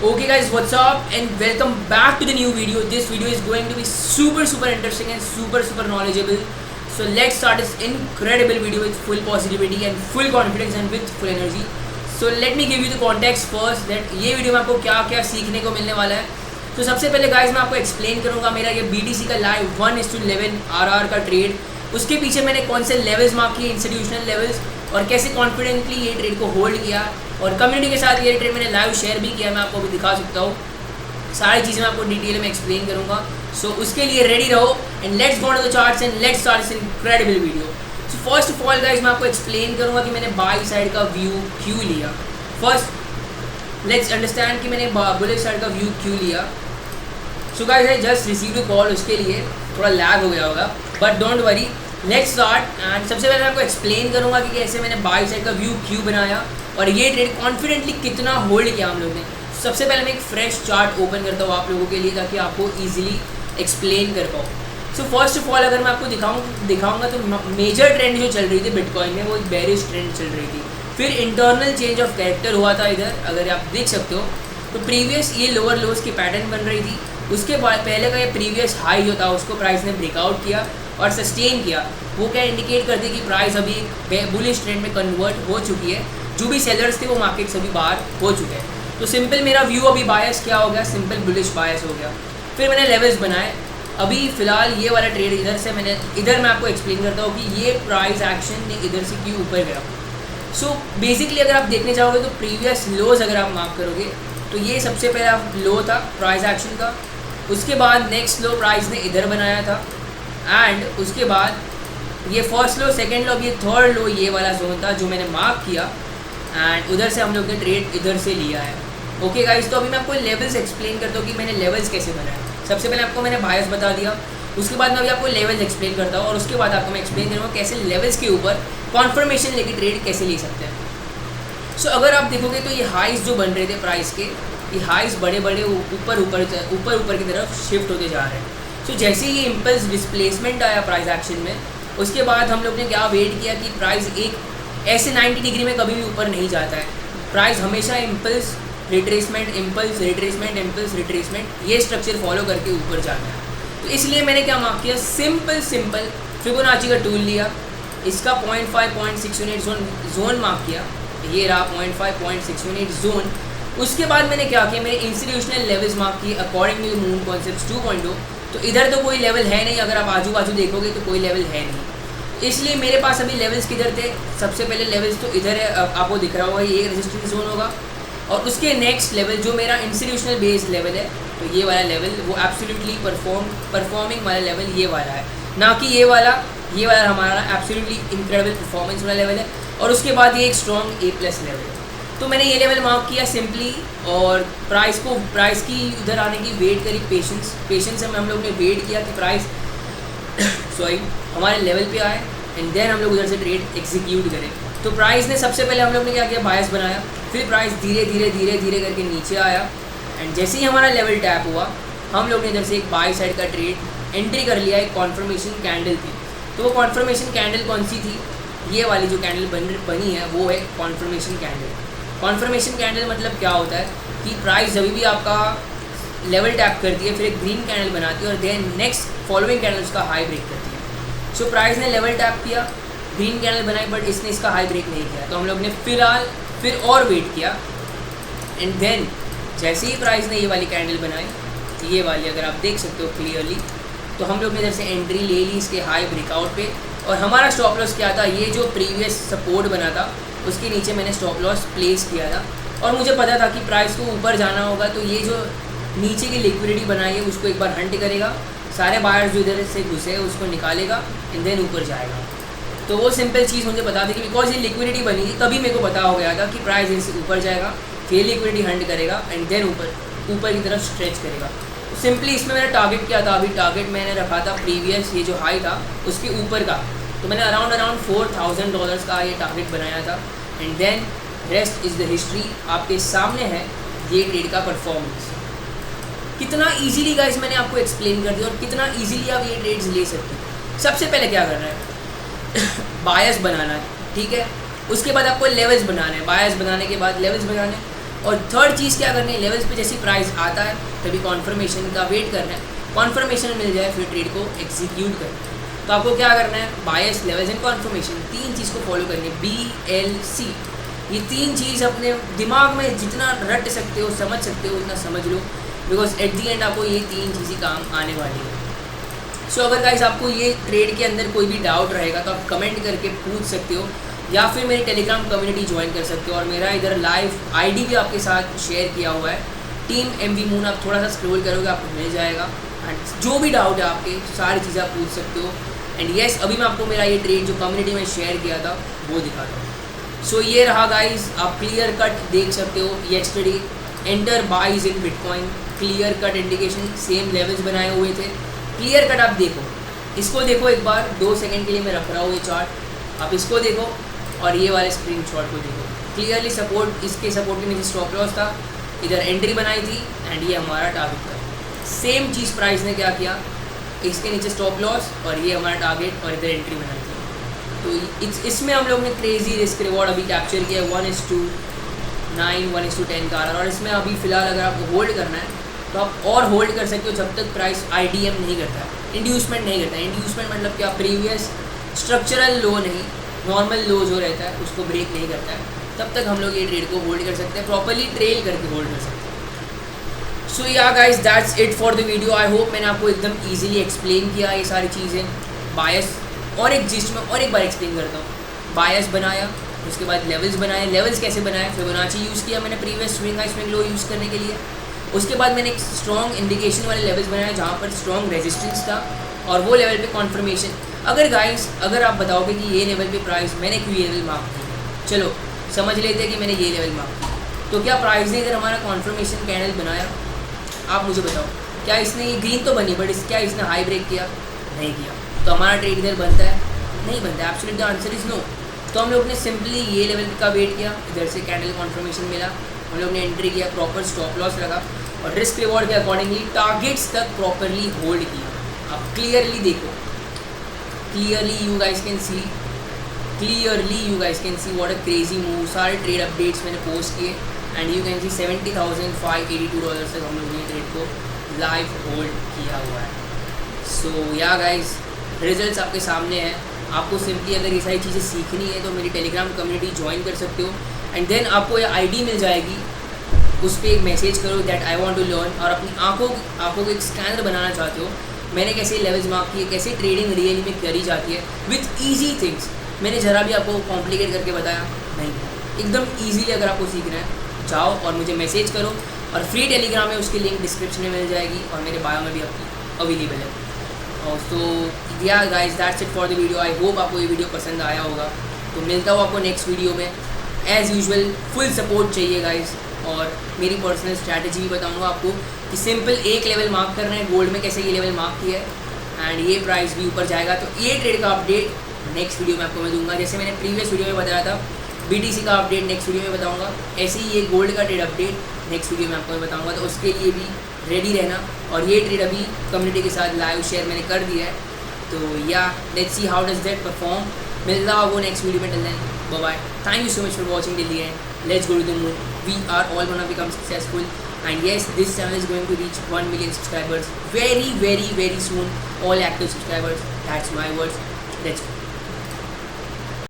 Okay guys, what's up and welcome back to the new video. This video is going to be super interesting and super knowledgeable. So let's start this incredible video with full positivity and full confidence and with full energy. So let me give you the context first that ये video में आपको क्या क्या सीखने को मिलने वाला है. तो सबसे पहले गाइज मैं आपको एक्सप्लेन करूँगा मेरा ये BTC का लाइव 1:11 RR का ट्रेड. उसके पीछे मैंने कौन से लेवल्स मार्क किए, इंस्टीट्यूशनल लेवल्स, और कैसे कॉन्फिडेंटली ये ट्रेड को होल्ड किया, और कम्युनिटी के साथ ये ट्रेड मैंने लाइव शेयर भी किया. मैं आपको अभी दिखा सकता हूँ. सारी चीज़ें मैं आपको डिटेल में एक्सप्लेन करूँगा. सो उसके लिए रेडी रहो and let's go to the charts and let's start this incredible video. So first of all guys मैं आपको एक्सप्लेन करूँगा कि मैंने बाई साइड का व्यू क्यों लिया. फर्स्ट लेट्स अंडरस्टैंड कि मैंने बुलिश साइड का व्यू क्यों लिया. So guys I just receive the call, उसके लिए थोड़ा लैग हो गया होगा, but don't worry, let's start. And सबसे पहले मैं आपको एक्सप्लेन करूँगा कि कैसे मैंने बाई साइड का व्यू क्यों बनाया और ये ट्रेड कॉन्फिडेंटली कितना होल्ड किया हम लोग ने. सबसे पहले मैं एक फ्रेश चार्ट ओपन करता हूँ आप लोगों के लिए ताकि आपको ईजिली एक्सप्लेन कर पाऊँ. सो फर्स्ट ऑफ ऑल अगर मैं आपको दिखाऊंगा तो मेजर ट्रेंड जो चल रही थी बिटकॉइन में वो एक बेरिश ट्रेंड चल रही थी. फिर इंटरनल चेंज ऑफ कैरेक्टर हुआ था इधर, अगर आप देख सकते हो. तो प्रीवियस ये लोअर लोज की पैटर्न बन रही थी. उसके बाद पहले का ये प्रीवियस हाई जो था उसको प्राइस ने ब्रेकआउट किया और सस्टेन किया. वो क्या इंडिकेट करती है कि प्राइस अभी बुलिश ट्रेंड में कन्वर्ट हो चुकी है. जो भी सेलर्स थे वो मार्केट से अभी बाहर हो चुके हैं. तो सिंपल मेरा व्यू अभी बायस क्या हो गया, सिंपल बुलिश बायस हो गया. फिर मैंने लेवल्स बनाए. अभी फ़िलहाल ये वाला ट्रेड इधर मैं आपको एक्सप्लेन करता हूँ कि ये प्राइस एक्शन ने इधर से क्यों ऊपर गया. सो बेसिकली अगर आप देखने जाओगे तो प्रीवियस लोज अगर आप मार्क करोगे तो ये सबसे पहला लो था प्राइस एक्शन का. उसके बाद नेक्स्ट लो प्राइस ने इधर बनाया था एंड उसके बाद ये फर्स्ट लो, सेकंड लो, ये थर्ड लो, ये वाला जोन था जो मैंने मार्क किया एंड उधर से हम लोग ने ट्रेड इधर से लिया है. ओके गाइस, तो अभी मैं आपको लेवल्स एक्सप्लेन करता हूँ कि मैंने लेवल्स कैसे बनाए. सबसे पहले आपको मैंने बायस बता दिया, उसके बाद मैं अभी आपको लेवल्स एक्सप्लेन करता हूँ और उसके बाद आपको मैं एक्सप्लेन करूँगा कैसे लेवल्स के ऊपर कॉन्फर्मेशन लेके ट्रेड कैसे ले सकते हैं. सो अगर आप देखोगे तो ये हाइज जो बन रहे थे प्राइस के, ये हाइज बड़े ऊपर की तरफ शिफ्ट होते जा रहे हैं. सो जैसे ही ये इम्पल्स डिस्प्लेसमेंट आया प्राइस एक्शन में, उसके बाद हम लोग ने क्या वेट किया कि प्राइस एक ऐसे 90 डिग्री में कभी भी ऊपर नहीं जाता है. प्राइस हमेशा impulse retracement, impulse retracement, impulse retracement, ये स्ट्रक्चर फॉलो करके ऊपर जाना है. तो इसलिए मैंने क्या मार्क किया, सिंपल फिबोनाची का टूल लिया, इसका 0.5-0.618 जोन मार्क किया. ये रहा 0.5-0.618 जोन. उसके बाद मैंने क्या किया, मेरे इंस्टीट्यूशनल लेवल्स मार्क किए अकॉर्डिंग टू मून कॉन्सेप्ट्स 2.0. तो इधर तो कोई लेवल है नहीं, अगर आप आजू बाजू देखोगे तो कोई लेवल है नहीं. इसलिए मेरे पास अभी लेवल्स किधर थे, सबसे पहले लेवल्स तो इधर है, आपको दिख रहा होगा ये रेजिस्टेंस जोन होगा. और उसके नेक्स्ट लेवल जो मेरा इंस्टीट्यूशनल बेस्ड लेवल है, तो ये वाला लेवल वो एब्सोल्युटली परफॉर्मिंग वाला लेवल ये वाला है, ना कि ये वाला हमारा एब्सोल्युटली इनक्रेडिबल परफॉर्मेंस वाला लेवल है. और उसके बाद ये एक स्ट्रॉन्ग A+ लेवल है. तो मैंने ये लेवल मार्क किया सिंपली और प्राइस की उधर आने की वेट करी. पेशेंस से हम लोग ने वेट किया कि प्राइस हमारे लेवल पे आए एंड देन हम लोग उधर से ट्रेड एग्जीक्यूट करें. तो प्राइस ने सबसे पहले हम लोग ने क्या किया, बायस बनाया. फिर प्राइस धीरे करके नीचे आया एंड जैसे ही हमारा लेवल टैप हुआ हम लोग ने इधर से एक बाई साइड का ट्रेड एंट्री कर लिया. एक कॉन्फर्मेशन कैंडल थी. तो वो कॉन्फर्मेशन कैंडल कौन सी थी, ये वाली जो कैंडल बनी है वो है कॉन्फर्मेशन कैंडल. कॉन्फर्मेशन कैंडल मतलब क्या होता है कि प्राइस जब भी आपका लेवल टैप करती है फिर एक ग्रीन कैंडल बनाती है और देन नेक्स्ट फॉलोइंग कैंडल उसका हाई ब्रेक करती है. सो प्राइस ने लेवल टैप किया, ग्रीन कैंडल बनाई, बट इसने इसका हाई ब्रेक नहीं किया. तो हम लोग ने फिर और वेट किया एंड देन जैसे ही प्राइस ने ये वाली कैंडल बनाई, ये वाली अगर आप देख सकते हो क्लियरली, तो हम लोग ने इधर से एंट्री ले ली इसके हाई ब्रेकआउट पे. और हमारा स्टॉप लॉस क्या था, ये जो प्रीवियस सपोर्ट बना था उसके नीचे मैंने स्टॉप लॉस प्लेस किया था. और मुझे पता था कि प्राइस को ऊपर जाना होगा तो ये जो नीचे की लिक्विडिटी बनाई है उसको एक बार हंट करेगा, सारे बायर्स जो इधर से घुसे उसको निकालेगा एंड देन ऊपर जाएगा. तो वो सिंपल चीज़ मुझे पता थी कि बिकॉज ये लिक्विडिटी बनी थी तभी मेरे को पता हो गया था कि प्राइस इससे ऊपर जाएगा, फिर लिक्विडिटी हंट करेगा एंड देन ऊपर की तरफ स्ट्रेच करेगा. तो सिंपली इसमें मैंने टारगेट किया था, अभी टारगेट मैंने रखा था प्रीवियस ये जो हाई था उसके ऊपर का. तो मैंने अराउंड $4,000 का ये टारगेट बनाया था and then rest is the history. आपके सामने है ये ट्रेड का परफॉर्मेंस. कितना इजीली गाइस मैंने आपको एक्सप्लेन कर दिया और कितना इजीली आप ये ट्रेड्स ले सकते हो. सबसे पहले क्या करना है, बायस बनाना है, ठीक है. उसके बाद आपको लेवल्स बनाने हैं. बायस बनाने के बाद लेवल्स बनाने, और थर्ड चीज़ क्या करनी है, लेवल्स पे जैसी प्राइस आता है तभी कॉन्फर्मेशन का वेट करना है, कॉन्फर्मेशन मिल जाए फिर ट्रेड को एग्जीक्यूट करना है। तो आपको क्या करना है, बायस, लेवल्स एंड कॉन्फर्मेशन, तीन चीज़ को फॉलो करनी है, BLC। ये तीन चीज़ अपने दिमाग में जितना रट सकते हो, समझ सकते हो, उतना समझ लो, बिकॉज एट दी एंड आपको ये तीन चीज़ें काम आने वाली है। सो अगर गाइस आपको ये ट्रेड के अंदर कोई भी डाउट रहेगा तो आप कमेंट करके पूछ सकते हो, या फिर मेरी टेलीग्राम कम्युनिटी ज्वाइन कर सकते हो, और मेरा इधर लाइव आईडी भी आपके साथ शेयर किया हुआ है, टीम MV मून। आप थोड़ा सा स्क्रॉल करोगे आपको मिल जाएगा, एंड जो भी डाउट है आपके सारी चीज़ें आप पूछ सकते हो। एंड येस, अभी मैं आपको मेरा ये ट्रेड जो कम्युनिटी में शेयर किया था वो दिखाता हूँ। सो ये रहा गाइस, आप क्लियर कट देख सकते हो, yesterday enter buys in Bitcoin, clear cut indication, same levels बनाए हुए थे, क्लियर कट। आप देखो, इसको देखो एक बार, 2 सेकंड के लिए मैं रख रहा हूँ ये चार्ट, आप इसको देखो और ये वाले स्क्रीनशॉट को देखो, क्लियरली सपोर्ट, इसके सपोर्ट के नीचे स्टॉप लॉस था, इधर एंट्री बनाई थी, एंड ये हमारा टारगेट था। सेम चीज़ प्राइस ने क्या किया, इसके नीचे स्टॉप लॉस और ये हमारा टारगेट, और इधर एंट्री बनाई थी। तो इसमें हम लोग ने क्रेजी रिस्क रिवॉर्ड अभी कैप्चर किया 1:9, 1:10 का, और इसमें अभी फ़िलहाल अगर आपको होल्ड करना है तो आप और होल्ड कर सकते हो जब तक प्राइस IDM नहीं करता है, इंड्यूसमेंट नहीं करता है। इंड्यूसमेंट मतलब क्या, प्रीवियस स्ट्रक्चरल लो नहीं, नॉर्मल लो जो रहता है उसको ब्रेक नहीं करता है, तब तक हम लोग ये ट्रेड को होल्ड कर सकते हैं, प्रॉपरली ट्रेल करके होल्ड कर सकते हैं। सो या guys, that's it for the video. I hope मैंने आपको एकदम ईजिली एक्सप्लेन किया ये सारी चीज़ें। बायस और एक जिस्ट में और एक बार एक्सप्लेन करता हूँ। बायस बनाया, उसके बाद लेवल्स बनाए, लेवल्स कैसे बनाए, फिबोनाची यूज़ किया मैंने previous swing high swing low use करने के लिए। उसके बाद मैंने एक स्ट्रॉन्ग इंडिकेशन वाले लेवल्स बनाए जहाँ पर स्ट्रॉन्ग रेजिस्टेंस था, और वो लेवल पे कॉन्फर्मेशन। अगर आप बताओगे कि ये लेवल पे प्राइस मैंने क्यों ये लेवल मार्क की, चलो समझ लेते हैं कि मैंने ये लेवल मार्क की, तो क्या प्राइस ने इधर हमारा कॉन्फर्मेशन कैंडल बनाया? आप मुझे बताओ, क्या इसने ये ग्रीन तो बनी, बट क्या इसने हाई ब्रेक किया? नहीं किया, तो हमारा ट्रेड इधर बनता है? नहीं बनता है। Absolute the answer is no. तो हम लोग ने सिंपली ये लेवल का वेट किया, इधर से कैंडल कॉन्फर्मेशन मिला, हम लोग ने एंट्री किया, प्रॉपर स्टॉप लॉस लगा, और रिस्क रिवॉर्ड के अकॉर्डिंगली टारगेट्स तक प्रॉपरली होल्ड किया। आप क्लियरली देखो, clearly you guys can see what a crazy move. सारे ट्रेड अपडेट्स मैंने पोस्ट किए, एंड यू कैन सी $70,582 तक हम लोगों ने ट्रेड को लाइव होल्ड किया हुआ है। सो या गाइस, रिजल्ट्स आपके सामने हैं। आपको सिंपली अगर ये सारी चीज़ें सीखनी है तो मेरी टेलीग्राम कम्युनिटी ज्वाइन कर सकते हो, एंड देन आपको ये ID मिल जाएगी, उस पर एक मैसेज करो that I want to learn, और अपनी आंखों को एक स्कैनर बनाना चाहते हो, मैंने कैसे लेवल्स मार्क किए, कैसे ट्रेडिंग रियली में करी जाती है विथ ईजी थिंग्स। मैंने ज़रा भी आपको कॉम्प्लिकेट करके बताया नहीं, एकदम ईजीली अगर आपको सीखना है जाओ और मुझे मैसेज करो, और फ्री टेलीग्राम है, उसकी लिंक डिस्क्रिप्शन में मिल जाएगी, और मेरे बायो में भी आपकी अवेलेबल है। तो या guys, that's it for the video. I hope आपको ये वीडियो पसंद आया होगा। तो मिलता हूँ आपको नेक्स्ट वीडियो में। एज़ यूजुअल फुल सपोर्ट चाहिए गाइस, और मेरी पर्सनल स्ट्रैटेजी भी बताऊंगा आपको कि सिंपल एक लेवल मार्क करना है गोल्ड में, कैसे ये लेवल मार्क किया है, एंड ये प्राइस भी ऊपर जाएगा। तो ये ट्रेड का अपडेट नेक्स्ट वीडियो में आपको मैं दूंगा, जैसे मैंने प्रीवियस वीडियो में बताया था। BTC का अपडेट नेक्स्ट वीडियो में बताऊंगा, ऐसे ही ये गोल्ड का ट्रेड अपडेट नेक्स्ट वीडियो में आपको मैं बताऊंगा। तो उसके लिए भी रेडी रहना, और ये ट्रेड अभी कम्युनिटी के साथ लाइव शेयर मैंने कर दिया है। तो या let's see how does that perform. मिलता है वो नेक्स्ट वीडियो में, till then bye bye. Thank you so much for watching till the end. Let's go to the moon. We are all gonna become successful, and yes, this channel is going to reach 1 million subscribers very soon. All active subscribers. That's my words. Let's go.